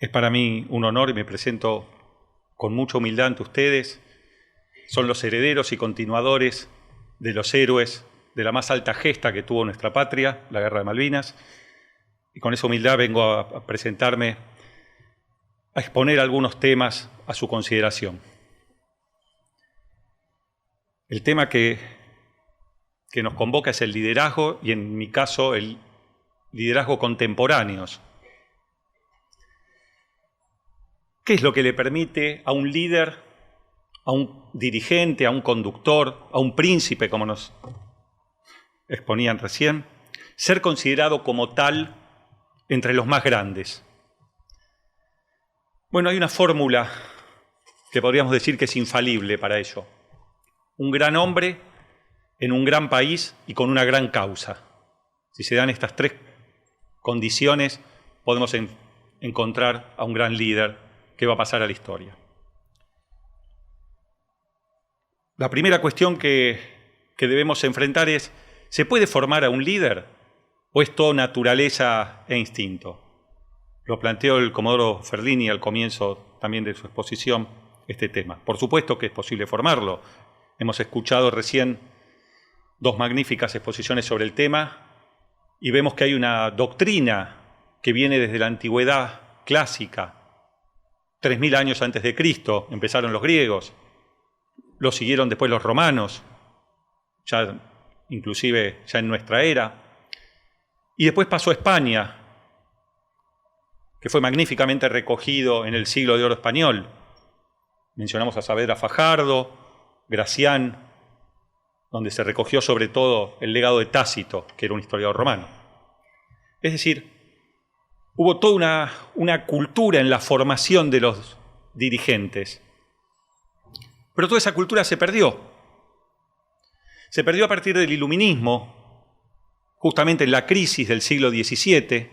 Es para mí un honor y me presento con mucha humildad ante ustedes. Son los herederos y continuadores de los héroes de la más alta gesta que tuvo nuestra patria, la Guerra de Malvinas. Y con esa humildad vengo a presentarme, a exponer algunos temas a su consideración. El tema que nos convoca es el liderazgo y, en mi caso, el liderazgo contemporáneos. ¿Qué es lo que le permite a un líder, a un dirigente, a un conductor, a un príncipe, como nos exponían recién, ser considerado como tal entre los más grandes? Bueno, hay una fórmula que podríamos decir que es infalible para ello. Un gran hombre en un gran país y con una gran causa. Si se dan estas tres condiciones, podemos encontrar a un gran líder que va a pasar a la historia. La primera cuestión que debemos enfrentar es: ¿se puede formar a un líder o es todo naturaleza e instinto? Lo planteó el comodoro Ferlini al comienzo también de su exposición, este tema. Por supuesto que es posible formarlo. Hemos escuchado recién dos magníficas exposiciones sobre el tema y vemos que hay una doctrina que viene desde la antigüedad clásica. 3000 años antes de Cristo empezaron los griegos, lo siguieron después los romanos, inclusive ya en nuestra era, y después pasó a España, que fue magníficamente recogido en el siglo de oro español. Mencionamos a Saavedra Fajardo, Gracián, donde se recogió sobre todo el legado de Tácito, que era un historiador romano. Es decir, hubo toda una cultura en la formación de los dirigentes. Pero toda esa cultura se perdió. Se perdió a partir del iluminismo, justamente en la crisis del siglo XVII,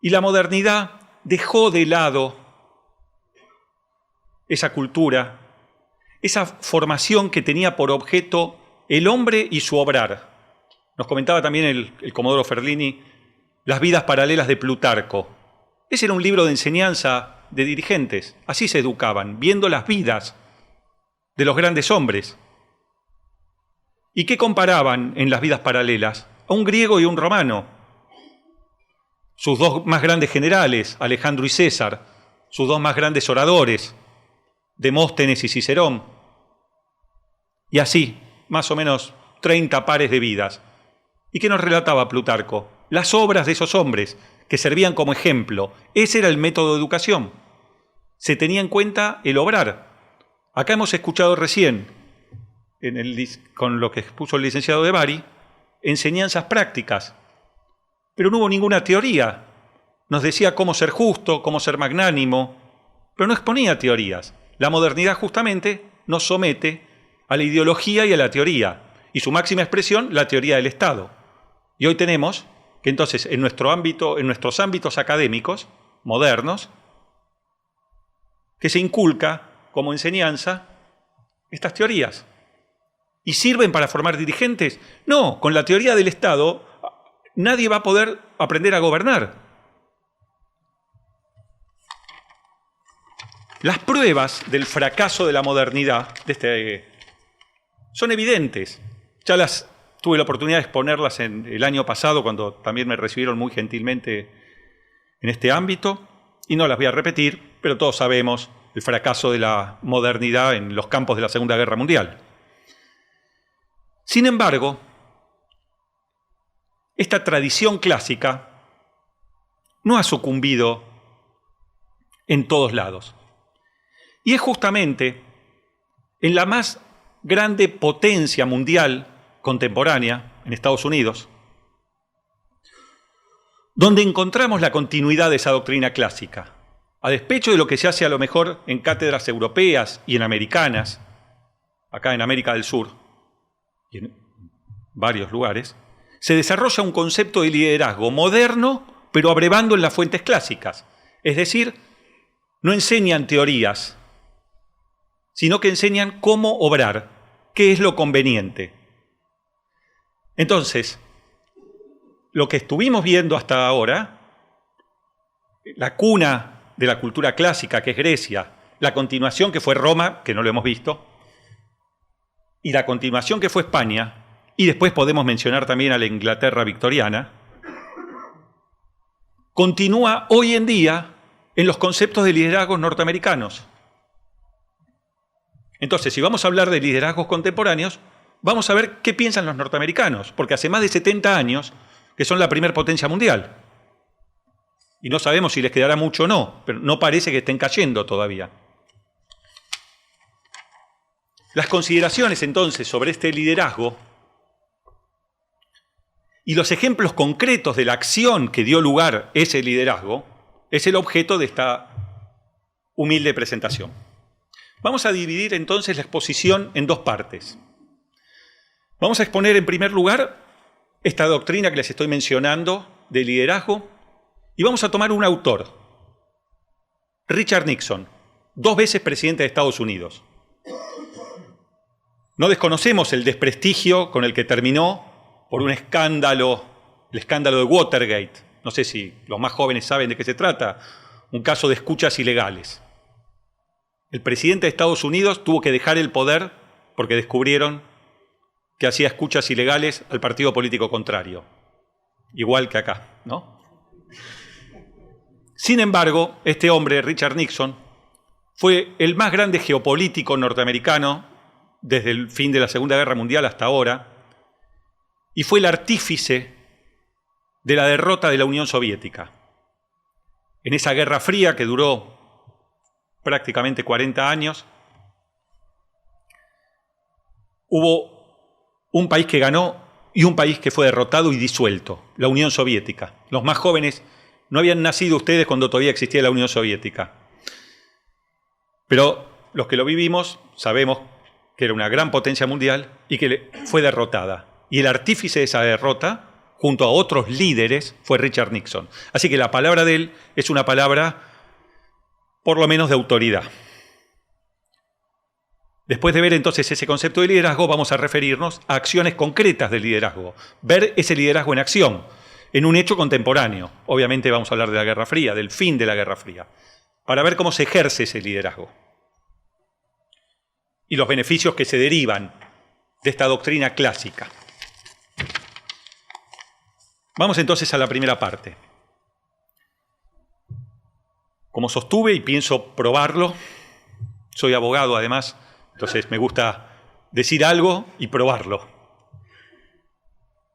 y la modernidad dejó de lado esa cultura, esa formación que tenía por objeto el hombre y su obrar. Nos comentaba también el comodoro Ferlini Las vidas paralelas de Plutarco. Ese era un libro de enseñanza de dirigentes. Así se educaban, viendo las vidas de los grandes hombres. ¿Y qué comparaban en las vidas paralelas? A un griego y un romano. Sus dos más grandes generales, Alejandro y César, sus dos más grandes oradores, Demóstenes y Cicerón. Y así, más o menos 30 pares de vidas. ¿Y qué nos relataba Plutarco? Las obras de esos hombres que servían como ejemplo. Ese era el método de educación. Se tenía en cuenta el obrar. Acá hemos escuchado recién, con lo que expuso el licenciado de Bari, enseñanzas prácticas. Pero no hubo ninguna teoría. Nos decía cómo ser justo, cómo ser magnánimo, pero no exponía teorías. La modernidad justamente nos somete a la ideología y a la teoría, y su máxima expresión, la teoría del Estado. Y hoy tenemos que entonces en nuestros ámbitos académicos modernos, que se inculca como enseñanza estas teorías. ¿Y sirven para formar dirigentes? No, con la teoría del Estado nadie va a poder aprender a gobernar. Las pruebas del fracaso de la modernidad son evidentes. Ya las tuve la oportunidad de exponerlas el año pasado, cuando también me recibieron muy gentilmente en este ámbito, y no las voy a repetir, pero todos sabemos el fracaso de la modernidad en los campos de la Segunda Guerra Mundial. Sin embargo, esta tradición clásica no ha sucumbido en todos lados. Y es justamente en la más grande potencia mundial contemporánea, en Estados Unidos, donde encontramos la continuidad de esa doctrina clásica, a despecho de lo que se hace a lo mejor en cátedras europeas y en americanas, acá en América del Sur y en varios lugares, se desarrolla un concepto de liderazgo moderno, pero abrevando en las fuentes clásicas. Es decir, no enseñan teorías, sino que enseñan cómo obrar, qué es lo conveniente. Entonces, lo que estuvimos viendo hasta ahora la cuna de la cultura clásica, que es Grecia, la continuación que fue Roma, que no lo hemos visto, y la continuación que fue España, y después podemos mencionar también a la Inglaterra victoriana, continúa hoy en día en los conceptos de liderazgos norteamericanos. Entonces, si vamos a hablar de liderazgos contemporáneos, vamos a ver qué piensan los norteamericanos, porque hace más de 70 años que son la primera potencia mundial. Y no sabemos si les quedará mucho o no, pero no parece que estén cayendo todavía. Las consideraciones entonces sobre este liderazgo y los ejemplos concretos de la acción que dio lugar ese liderazgo es el objeto de esta humilde presentación. Vamos a dividir entonces la exposición en dos partes. Vamos a exponer en primer lugar esta doctrina que les estoy mencionando de liderazgo y vamos a tomar un autor, Richard Nixon, 2 veces presidente de Estados Unidos. No desconocemos el desprestigio con el que terminó por un escándalo, el escándalo de Watergate. No sé si los más jóvenes saben de qué se trata, un caso de escuchas ilegales. El presidente de Estados Unidos tuvo que dejar el poder porque descubrieron que hacía escuchas ilegales al partido político contrario. Igual que acá, ¿no? Sin embargo, este hombre, Richard Nixon, fue el más grande geopolítico norteamericano desde el fin de la Segunda Guerra Mundial hasta ahora y fue el artífice de la derrota de la Unión Soviética. En esa Guerra Fría que duró prácticamente 40 años, hubo un país que ganó y un país que fue derrotado y disuelto, la Unión Soviética. Los más jóvenes no habían nacido ustedes cuando todavía existía la Unión Soviética. Pero los que lo vivimos sabemos que era una gran potencia mundial y que fue derrotada. Y el artífice de esa derrota, junto a otros líderes, fue Richard Nixon. Así que la palabra de él es una palabra por lo menos de autoridad. Después de ver entonces ese concepto de liderazgo, vamos a referirnos a acciones concretas del liderazgo. Ver ese liderazgo en acción, en un hecho contemporáneo. Obviamente vamos a hablar de la Guerra Fría, del fin de la Guerra Fría, para ver cómo se ejerce ese liderazgo y los beneficios que se derivan de esta doctrina clásica. Vamos entonces a la primera parte. Como sostuve y pienso probarlo, soy abogado además, entonces me gusta decir algo y probarlo.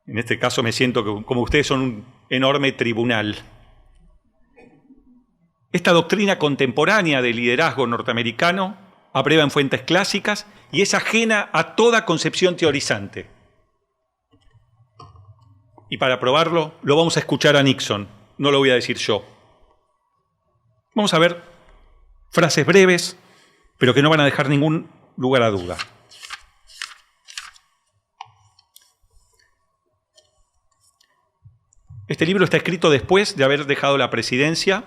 En este caso me siento como ustedes son un enorme tribunal. Esta doctrina contemporánea del liderazgo norteamericano aprueba en fuentes clásicas y es ajena a toda concepción teorizante. Y para probarlo lo vamos a escuchar a Nixon, no lo voy a decir yo. Vamos a ver frases breves, pero que no van a dejar ningún lugar a duda. Este libro está escrito después de haber dejado la presidencia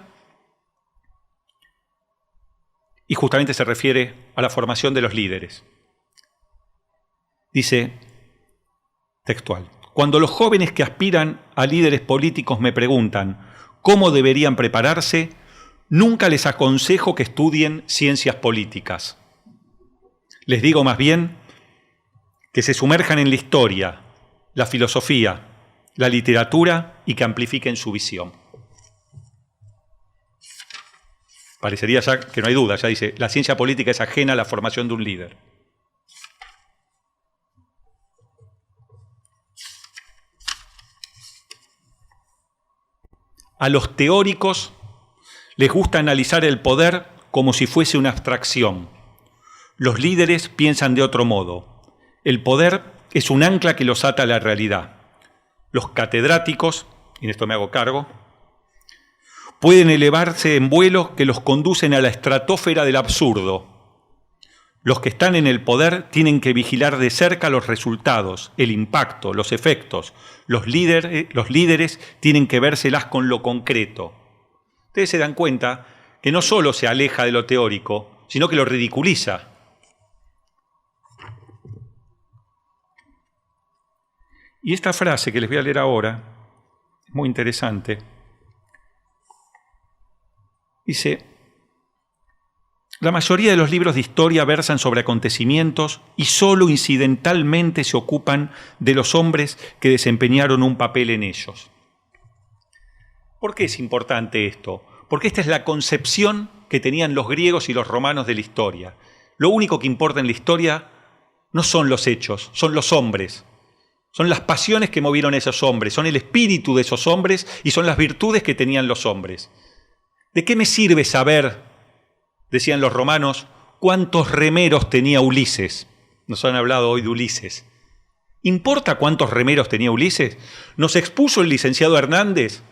y justamente se refiere a la formación de los líderes. Dice, textual, cuando los jóvenes que aspiran a líderes políticos me preguntan cómo deberían prepararse, nunca les aconsejo que estudien ciencias políticas. Les digo más bien que se sumerjan en la historia, la filosofía, la literatura y que amplifiquen su visión. Parecería ya que no hay duda, ya dice, la ciencia política es ajena a la formación de un líder. A los teóricos les gusta analizar el poder como si fuese una abstracción. Los líderes piensan de otro modo. El poder es un ancla que los ata a la realidad. Los catedráticos, y en esto me hago cargo, pueden elevarse en vuelos que los conducen a la estratosfera del absurdo. Los que están en el poder tienen que vigilar de cerca los resultados, el impacto, los efectos. Los líderes tienen que vérselas con lo concreto. Ustedes se dan cuenta que no solo se aleja de lo teórico, sino que lo ridiculiza. Y esta frase que les voy a leer ahora es muy interesante. Dice, la mayoría de los libros de historia versan sobre acontecimientos y solo incidentalmente se ocupan de los hombres que desempeñaron un papel en ellos. ¿Por qué es importante esto? Porque esta es la concepción que tenían los griegos y los romanos de la historia. Lo único que importa en la historia no son los hechos, son los hombres. Son las pasiones que movieron a esos hombres, son el espíritu de esos hombres y son las virtudes que tenían los hombres. ¿De qué me sirve saber, decían los romanos, cuántos remeros tenía Ulises? Nos han hablado hoy de Ulises. ¿Importa cuántos remeros tenía Ulises? ¿Nos expuso el licenciado Hernández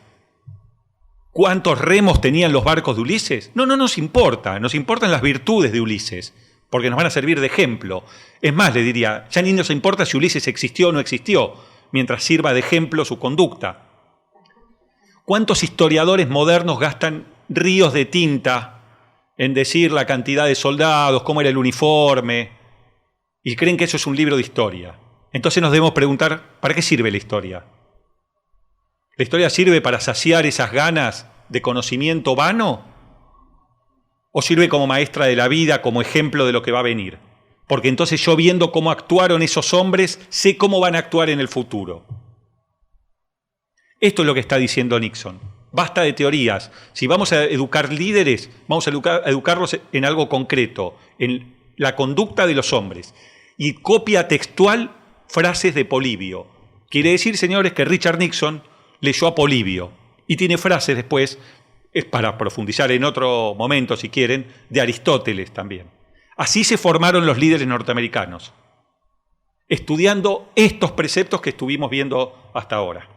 cuántos remos tenían los barcos de Ulises? No nos importa, nos importan las virtudes de Ulises, porque nos van a servir de ejemplo. Es más, le diría, ya ni nos importa si Ulises existió o no existió, mientras sirva de ejemplo su conducta. ¿Cuántos historiadores modernos gastan ríos de tinta en decir la cantidad de soldados, cómo era el uniforme, y creen que eso es un libro de historia? Entonces nos debemos preguntar, ¿para qué sirve la historia? ¿La historia sirve para saciar esas ganas de conocimiento vano? ¿O sirve como maestra de la vida, como ejemplo de lo que va a venir? Porque entonces yo, viendo cómo actuaron esos hombres, sé cómo van a actuar en el futuro. Esto es lo que está diciendo Nixon. Basta de teorías. Si vamos a educar líderes, vamos a educarlos en algo concreto, en la conducta de los hombres. Y copia textual frases de Polibio. Quiere decir, señores, que Richard Nixon leyó a Polibio y tiene frases después, es para profundizar en otro momento, si quieren, de Aristóteles también. Así se formaron los líderes norteamericanos, estudiando estos preceptos que estuvimos viendo hasta ahora.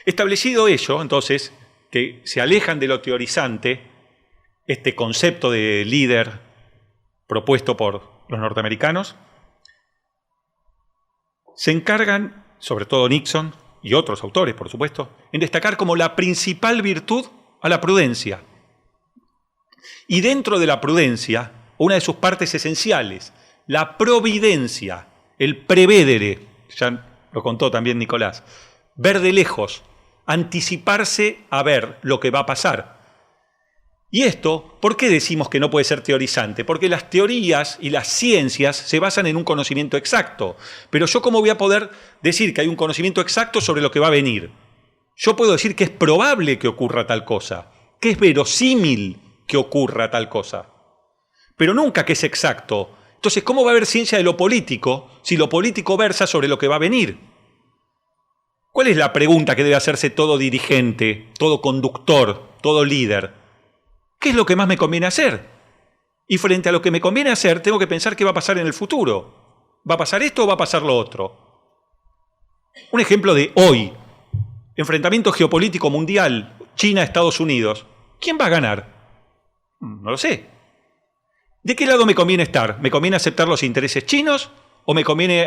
Establecido ello, entonces, que se alejan de lo teorizante, este concepto de líder propuesto por los norteamericanos, se encargan, sobre todo Nixon y otros autores, por supuesto, en destacar como la principal virtud a la prudencia. Y dentro de la prudencia, una de sus partes esenciales, la providencia, el prevedere, ya lo contó también Nicolás, ver de lejos, anticiparse a ver lo que va a pasar. Y esto, ¿por qué decimos que no puede ser teorizante? Porque las teorías y las ciencias se basan en un conocimiento exacto. Pero yo, ¿cómo voy a poder decir que hay un conocimiento exacto sobre lo que va a venir? Yo puedo decir que es probable que ocurra tal cosa, que es verosímil que ocurra tal cosa, pero nunca que es exacto. Entonces, ¿cómo va a haber ciencia de lo político si lo político versa sobre lo que va a venir? ¿Cuál es la pregunta que debe hacerse todo dirigente, todo conductor, todo líder? ¿Qué es lo que más me conviene hacer? Y frente a lo que me conviene hacer, tengo que pensar qué va a pasar en el futuro. ¿Va a pasar esto o va a pasar lo otro? Un ejemplo de hoy. Enfrentamiento geopolítico mundial, China-Estados Unidos. ¿Quién va a ganar? No lo sé. ¿De qué lado me conviene estar? ¿Me conviene aceptar los intereses chinos o me conviene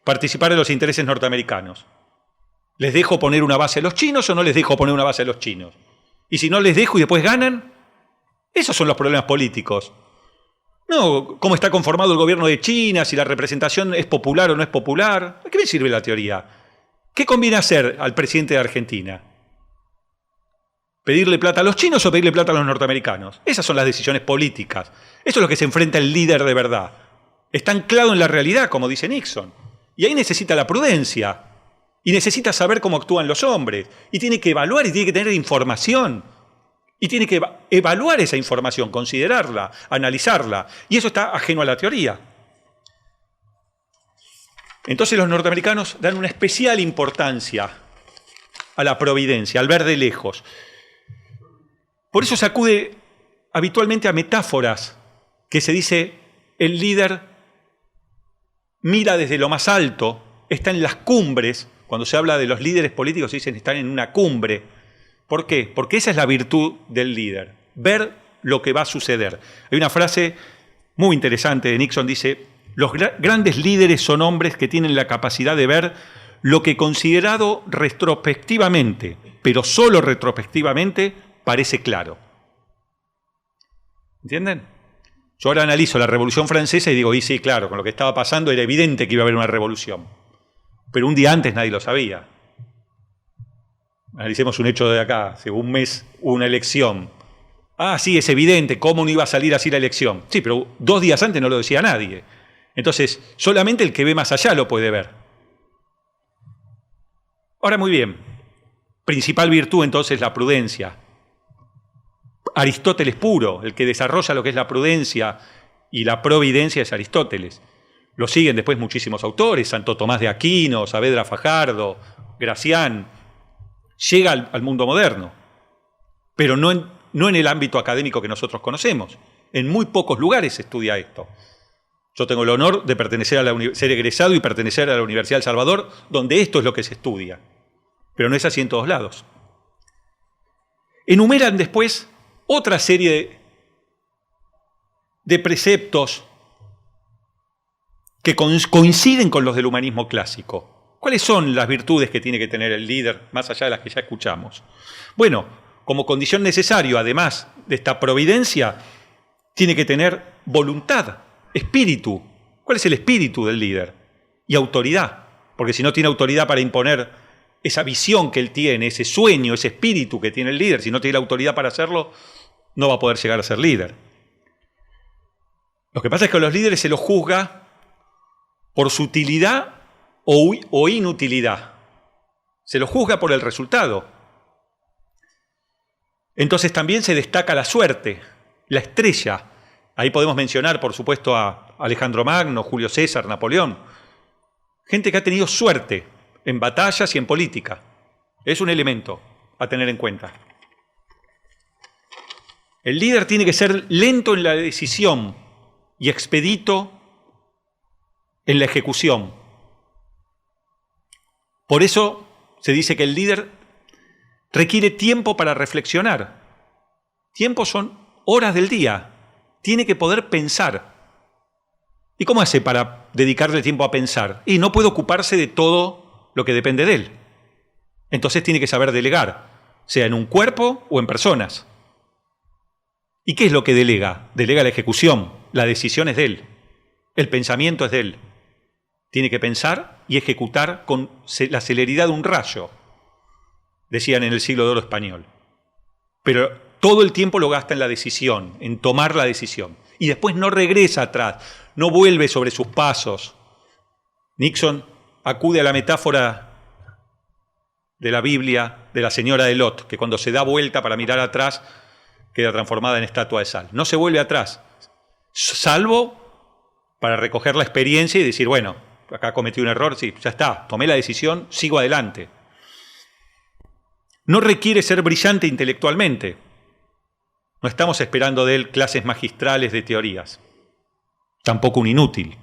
participar de los intereses norteamericanos? ¿Les dejo poner una base a los chinos o no les dejo poner una base a los chinos? Y si no les dejo y después ganan, esos son los problemas políticos. No, cómo está conformado el gobierno de China, si la representación es popular o no es popular. ¿A qué me sirve la teoría? ¿Qué conviene hacer al presidente de Argentina? ¿Pedirle plata a los chinos o pedirle plata a los norteamericanos? Esas son las decisiones políticas. Eso es lo que se enfrenta el líder de verdad. Está anclado en la realidad, como dice Nixon. Y ahí necesita la prudencia. Y necesita saber cómo actúan los hombres. Y tiene que evaluar y tiene que tener información. Y tiene que evaluar esa información, considerarla, analizarla. Y eso está ajeno a la teoría. Entonces los norteamericanos dan una especial importancia a la providencia, al ver de lejos. Por eso se acude habitualmente a metáforas que se dice el líder mira desde lo más alto, está en las cumbres. Cuando se habla de los líderes políticos se dicen están en una cumbre. ¿Por qué? Porque esa es la virtud del líder, ver lo que va a suceder. Hay una frase muy interesante de Nixon, dice: los grandes líderes son hombres que tienen la capacidad de ver lo que considerado retrospectivamente, pero solo retrospectivamente, parece claro. ¿Entienden? Yo ahora analizo la Revolución Francesa y digo, y sí, claro, con lo que estaba pasando era evidente que iba a haber una revolución. Pero un día antes nadie lo sabía. Analicemos un hecho de acá, hace un mes hubo una elección. Ah, sí, es evidente, ¿cómo no iba a salir así la elección? Sí, pero 2 días antes no lo decía nadie. Entonces, solamente el que ve más allá lo puede ver. Ahora, muy bien. Principal virtud, entonces, la prudencia. Aristóteles puro, el que desarrolla lo que es la prudencia y la providencia es Aristóteles. Lo siguen después muchísimos autores, Santo Tomás de Aquino, Saavedra Fajardo, Gracián. Llega al mundo moderno, pero no en el ámbito académico que nosotros conocemos. En muy pocos lugares se estudia esto. Yo tengo el honor de ser egresado y pertenecer a la Universidad del Salvador, donde esto es lo que se estudia. Pero no es así en todos lados. Enumeran después otra serie de preceptos que coinciden con los del humanismo clásico. ¿Cuáles son las virtudes que tiene que tener el líder, más allá de las que ya escuchamos? Bueno, como condición necesaria, además de esta providencia, tiene que tener voluntad, espíritu. ¿Cuál es el espíritu del líder? Y autoridad, porque si no tiene autoridad para imponer esa visión que él tiene, ese sueño, ese espíritu que tiene el líder, si no tiene la autoridad para hacerlo, no va a poder llegar a ser líder. Lo que pasa es que a los líderes se los juzga por su utilidad o inutilidad. Se los juzga por el resultado. Entonces también se destaca la suerte, la estrella. Ahí podemos mencionar, por supuesto, a Alejandro Magno, Julio César, Napoleón. Gente que ha tenido suerte en batallas y en política. Es un elemento a tener en cuenta. El líder tiene que ser lento en la decisión y expedito en la ejecución. Por eso se dice que el líder requiere tiempo para reflexionar. Tiempo son horas del día. Tiene que poder pensar. ¿Y cómo hace para dedicarle tiempo a pensar? Y no puede ocuparse de todo lo que depende de él. Entonces tiene que saber delegar, sea en un cuerpo o en personas. ¿Y qué es lo que delega? Delega la ejecución. La decisión es de él. El pensamiento es de él. Tiene que pensar y ejecutar con la celeridad de un rayo, decían en el siglo de oro español. Pero todo el tiempo lo gasta en la decisión, en tomar la decisión. Y después no regresa atrás, no vuelve sobre sus pasos. Nixon acude a la metáfora de la Biblia de la señora de Lot, que cuando se da vuelta para mirar atrás, queda transformada en estatua de sal. No se vuelve atrás, salvo para recoger la experiencia y decir, bueno, acá cometí un error, sí, ya está, tomé la decisión, sigo adelante. No requiere ser brillante intelectualmente. No estamos esperando de él clases magistrales de teorías. Tampoco un inútil,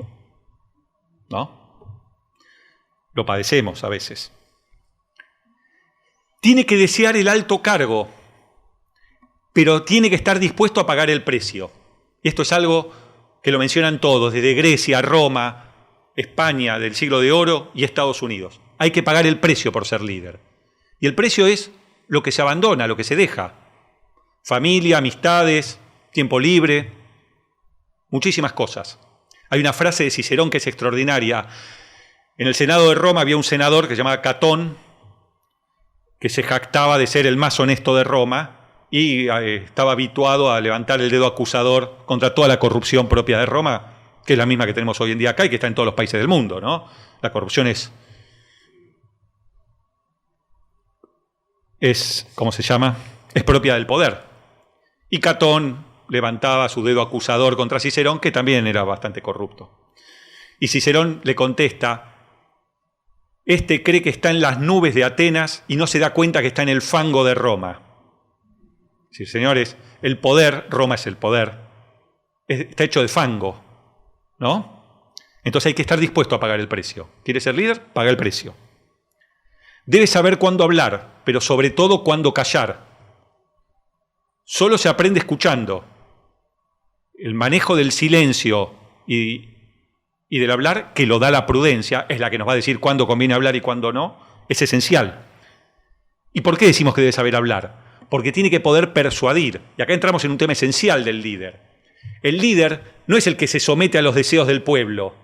¿no? Lo padecemos a veces. Tiene que desear el alto cargo, pero tiene que estar dispuesto a pagar el precio. Y esto es algo que lo mencionan todos, desde Grecia, Roma, España del siglo de oro y Estados Unidos. Hay que pagar el precio por ser líder. Y el precio es lo que se abandona, lo que se deja. Familia, amistades, tiempo libre, muchísimas cosas. Hay una frase de Cicerón que es extraordinaria. En el Senado de Roma había un senador que se llamaba Catón, que se jactaba de ser el más honesto de Roma y estaba habituado a levantar el dedo acusador contra toda la corrupción propia de Roma, que es la misma que tenemos hoy en día acá y que está en todos los países del mundo, ¿no? La corrupción es ¿cómo se llama? Es propia del poder. Y Catón levantaba su dedo acusador contra Cicerón, que también era bastante corrupto. Y Cicerón le contesta, este cree que está en las nubes de Atenas y no se da cuenta que está en el fango de Roma. Sí, señores, el poder, Roma es el poder, está hecho de fango, ¿no? Entonces hay que estar dispuesto a pagar el precio. ¿Quieres ser líder? Paga el precio. Debes saber cuándo hablar, pero sobre todo cuándo callar. Solo se aprende escuchando. El manejo del silencio y del hablar, que lo da la prudencia, es la que nos va a decir cuándo conviene hablar y cuándo no, es esencial. ¿Y por qué decimos que debe saber hablar? Porque tiene que poder persuadir. Y acá entramos en un tema esencial del líder. El líder no es el que se somete a los deseos del pueblo.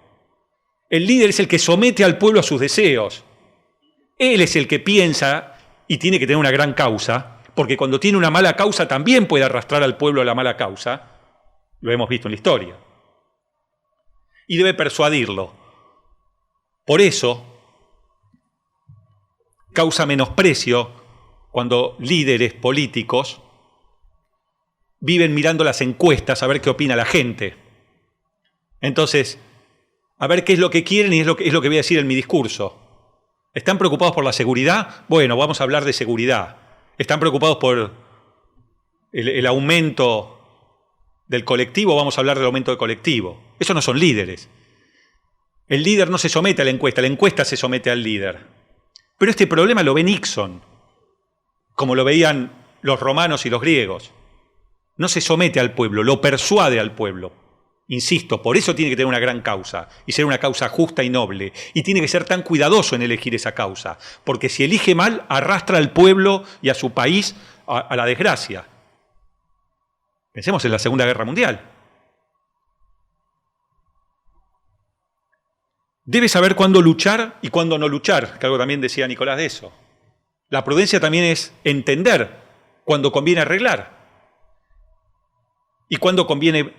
El líder es el que somete al pueblo a sus deseos. Él es el que piensa y tiene que tener una gran causa, porque cuando tiene una mala causa también puede arrastrar al pueblo a la mala causa, lo hemos visto en la historia, y debe persuadirlo. Por eso causa menosprecio cuando líderes políticos viven mirando las encuestas a ver qué opina la gente. Entonces, a ver qué es lo que quieren y es lo que voy a decir en mi discurso. ¿Están preocupados por la seguridad? Bueno, vamos a hablar de seguridad. ¿Están preocupados por el aumento del colectivo? Vamos a hablar del aumento del colectivo. Esos no son líderes. El líder no se somete a la encuesta se somete al líder. Pero este problema lo ve Nixon, como lo veían los romanos y los griegos. No se somete al pueblo, lo persuade al pueblo. Insisto, por eso tiene que tener una gran causa, y ser una causa justa y noble, y tiene que ser tan cuidadoso en elegir esa causa, porque si elige mal, arrastra al pueblo y a su país a la desgracia. Pensemos en la Segunda Guerra Mundial. Debe saber cuándo luchar y cuándo no luchar, que algo también decía Nicolás de eso. La prudencia también es entender cuándo conviene arreglar y cuándo conviene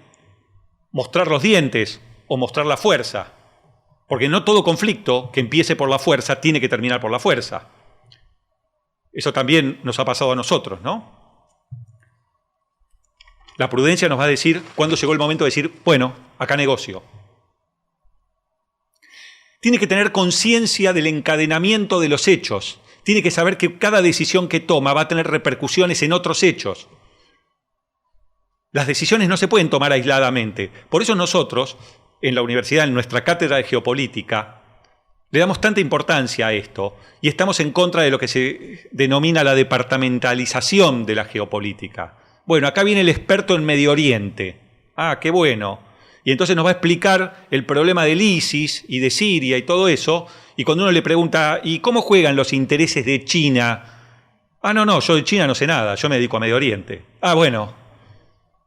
mostrar los dientes o mostrar la fuerza, porque no todo conflicto que empiece por la fuerza tiene que terminar por la fuerza. Eso también nos ha pasado a nosotros, ¿no? La prudencia nos va a decir cuándo llegó el momento de decir, bueno, acá negocio. Tiene que tener conciencia del encadenamiento de los hechos. Tiene que saber que cada decisión que toma va a tener repercusiones en otros hechos. Las decisiones no se pueden tomar aisladamente. Por eso nosotros, en la universidad, en nuestra cátedra de geopolítica, le damos tanta importancia a esto y estamos en contra de lo que se denomina la departamentalización de la geopolítica. Bueno, acá viene el experto en Medio Oriente. Ah, qué bueno. Y entonces nos va a explicar el problema del ISIS y de Siria y todo eso. Y cuando uno le pregunta, ¿y cómo juegan los intereses de China? Ah, no, yo de China no sé nada, yo me dedico a Medio Oriente. Ah, bueno.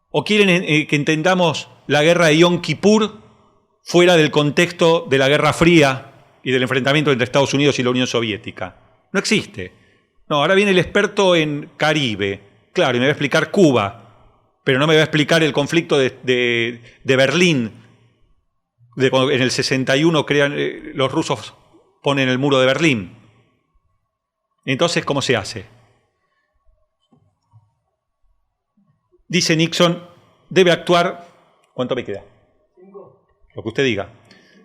¿O quieren que entendamos la guerra de Yom Kippur fuera del contexto de la Guerra Fría y del enfrentamiento entre Estados Unidos y la Unión Soviética? No existe. No, ahora viene el experto en Caribe. Claro, y me va a explicar Cuba. Pero no me va a explicar el conflicto de Berlín. En el 61 los rusos ponen el muro de Berlín. Entonces, ¿cómo se hace? Dice Nixon, debe actuar... ¿Cuánto me queda? 5. Lo que usted diga.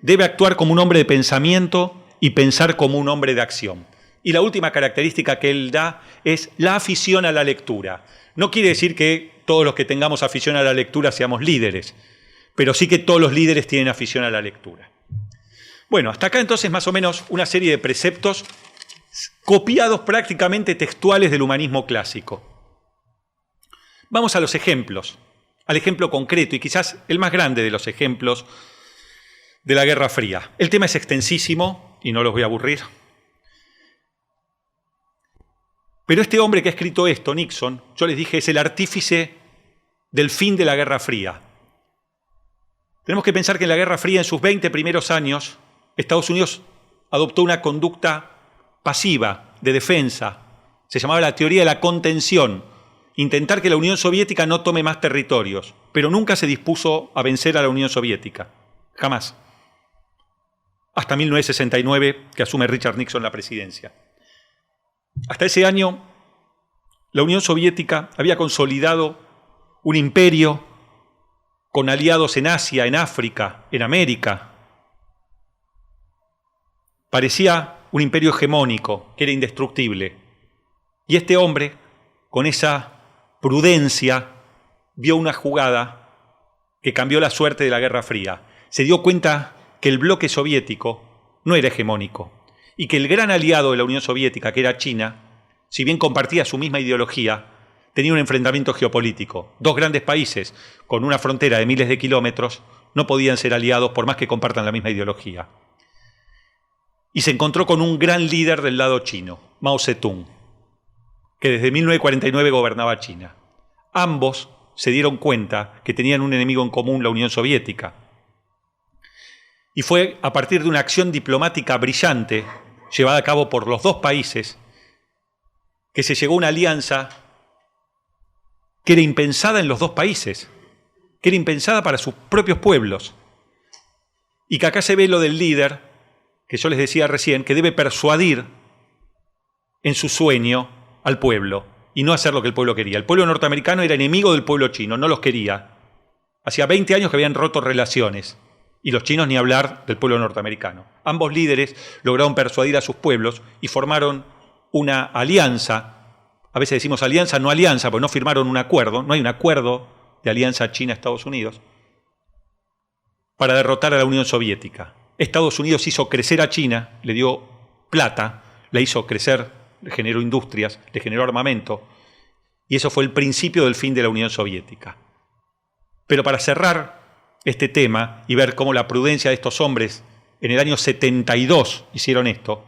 Debe actuar como un hombre de pensamiento y pensar como un hombre de acción. Y la última característica que él da es la afición a la lectura. No quiere decir que todos los que tengamos afición a la lectura seamos líderes, pero sí que todos los líderes tienen afición a la lectura. Bueno, hasta acá entonces más o menos una serie de preceptos copiados prácticamente textuales del humanismo clásico. Vamos a los ejemplos, al ejemplo concreto y quizás el más grande de los ejemplos de la Guerra Fría. El tema es extensísimo y no los voy a aburrir. Pero este hombre que ha escrito esto, Nixon, yo les dije, es el artífice del fin de la Guerra Fría. Tenemos que pensar que en la Guerra Fría, en sus 20 primeros años, Estados Unidos adoptó una conducta pasiva, de defensa. Se llamaba la teoría de la contención. Intentar que la Unión Soviética no tome más territorios, pero nunca se dispuso a vencer a la Unión Soviética. Jamás. Hasta 1969, que asume Richard Nixon la presidencia. Hasta ese año, la Unión Soviética había consolidado un imperio con aliados en Asia, en África, en América. Parecía un imperio hegemónico, que era indestructible. Y este hombre, con esa prudencia, vio una jugada que cambió la suerte de la Guerra Fría. Se dio cuenta que el bloque soviético no era hegemónico y que el gran aliado de la Unión Soviética, que era China, si bien compartía su misma ideología, tenía un enfrentamiento geopolítico. Dos grandes países con una frontera de miles de kilómetros no podían ser aliados por más que compartan la misma ideología. Y se encontró con un gran líder del lado chino, Mao Zedong, que desde 1949 gobernaba China. Ambos se dieron cuenta que tenían un enemigo en común, la Unión Soviética. Y fue a partir de una acción diplomática brillante, llevada a cabo por los dos países, que se llegó a una alianza que era impensada en los dos países, que era impensada para sus propios pueblos. Y que acá se ve lo del líder, que yo les decía recién, que debe persuadir en su sueño al pueblo y no hacer lo que el pueblo quería. El pueblo norteamericano era enemigo del pueblo chino, no los quería. Hacía 20 años que habían roto relaciones, y los chinos ni hablar del pueblo norteamericano. Ambos líderes lograron persuadir a sus pueblos y formaron una alianza. A veces decimos alianza, no alianza, porque no firmaron un acuerdo, no hay un acuerdo de alianza China-Estados Unidos, para derrotar a la Unión Soviética. Estados Unidos hizo crecer a China, le dio plata, la hizo crecer, le generó industrias, le generó armamento, y eso fue el principio del fin de la Unión Soviética. Pero para cerrar este tema y ver cómo la prudencia de estos hombres en el año 72 hicieron esto,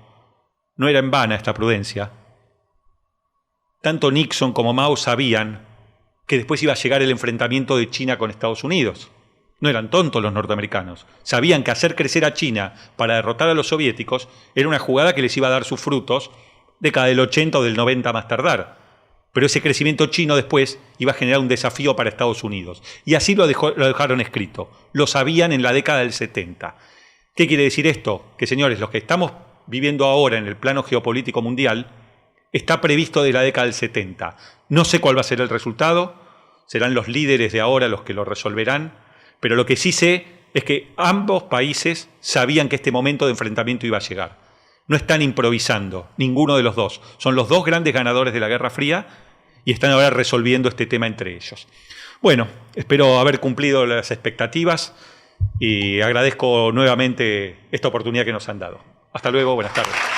no era en vana esta prudencia. Tanto Nixon como Mao sabían que después iba a llegar el enfrentamiento de China con Estados Unidos. No eran tontos los norteamericanos. Sabían que hacer crecer a China para derrotar a los soviéticos era una jugada que les iba a dar sus frutos década del 80 o del 90 más tardar. Pero ese crecimiento chino después iba a generar un desafío para Estados Unidos. Y así lo dejaron escrito. Lo sabían en la década del 70. ¿Qué quiere decir esto? Que, señores, los que estamos viviendo ahora en el plano geopolítico mundial está previsto de la década del 70. No sé cuál va a ser el resultado. Serán los líderes de ahora los que lo resolverán. Pero lo que sí sé es que ambos países sabían que este momento de enfrentamiento iba a llegar. No están improvisando, ninguno de los dos. Son los dos grandes ganadores de la Guerra Fría y están ahora resolviendo este tema entre ellos. Bueno, espero haber cumplido las expectativas y agradezco nuevamente esta oportunidad que nos han dado. Hasta luego, buenas tardes.